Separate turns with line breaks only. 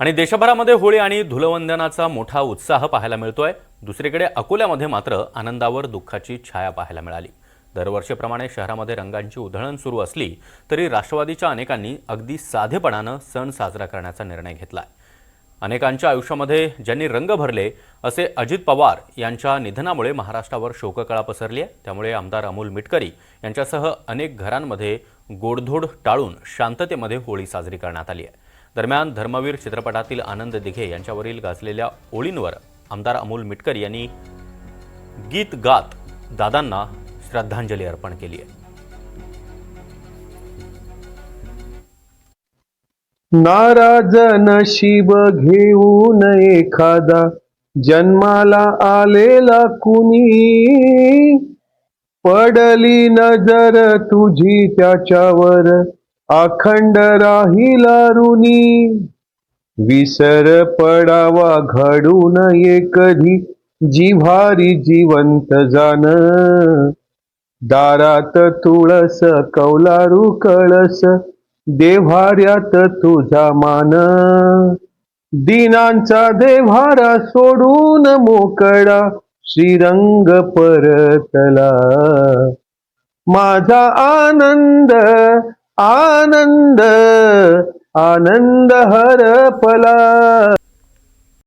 आणि देशभरामध्ये होळी आणि धुलवंदनाचा मोठा उत्साह पाहायला मिळतोय। दुसरीकडे अकोल्यामध्ये मात्र आनंदावर दुःखाची छाया पाहायला मिळाली। दरवर्षीप्रमाणे शहरामध्ये रंगांची उधळण सुरू असली तरी राष्ट्रवादीच्या अनेकांनी अगदी साधेपणाने सण साजरा करण्याचा निर्णय घेतलाय। अनेकांच्या आयुष्यामध्ये ज्यांनी रंग भरले असे अजित पवार यांच्या निधनामुळे महाराष्ट्रावर शोककळा पसरली आहे। त्यामुळे आमदार अमोल मिटकरी यांच्यासह अनेक घरांमध्ये गोडधोड टाळून शांततेमध्ये होळी साजरी करण्यात आली आहे। दरम्यान धर्मवीर चित्रपटातील आनंद दिघे यांच्यावरील गाजलेल्या ओळींवर आमदार अमोल मिटकरी यांनी गीत गात दादांना श्रद्धांजली अर्पण केली आहे।
नाराज नशीब घेऊन एखादा जन्माला आलेला कुणी, पडली नजर तुझी त्याच्यावर अखंड राहिला ऋणी। विसर पडावा घडू नये कधी जिव्हारी जिवंत जाण, दारात तुळस कौलारू कळस देव्हाऱ्यात तुझा मान। दिनांचा देव्हारा सोडून मोकळा श्रीरंग परतला, माझा आनंद आनंद आनंद हरपला।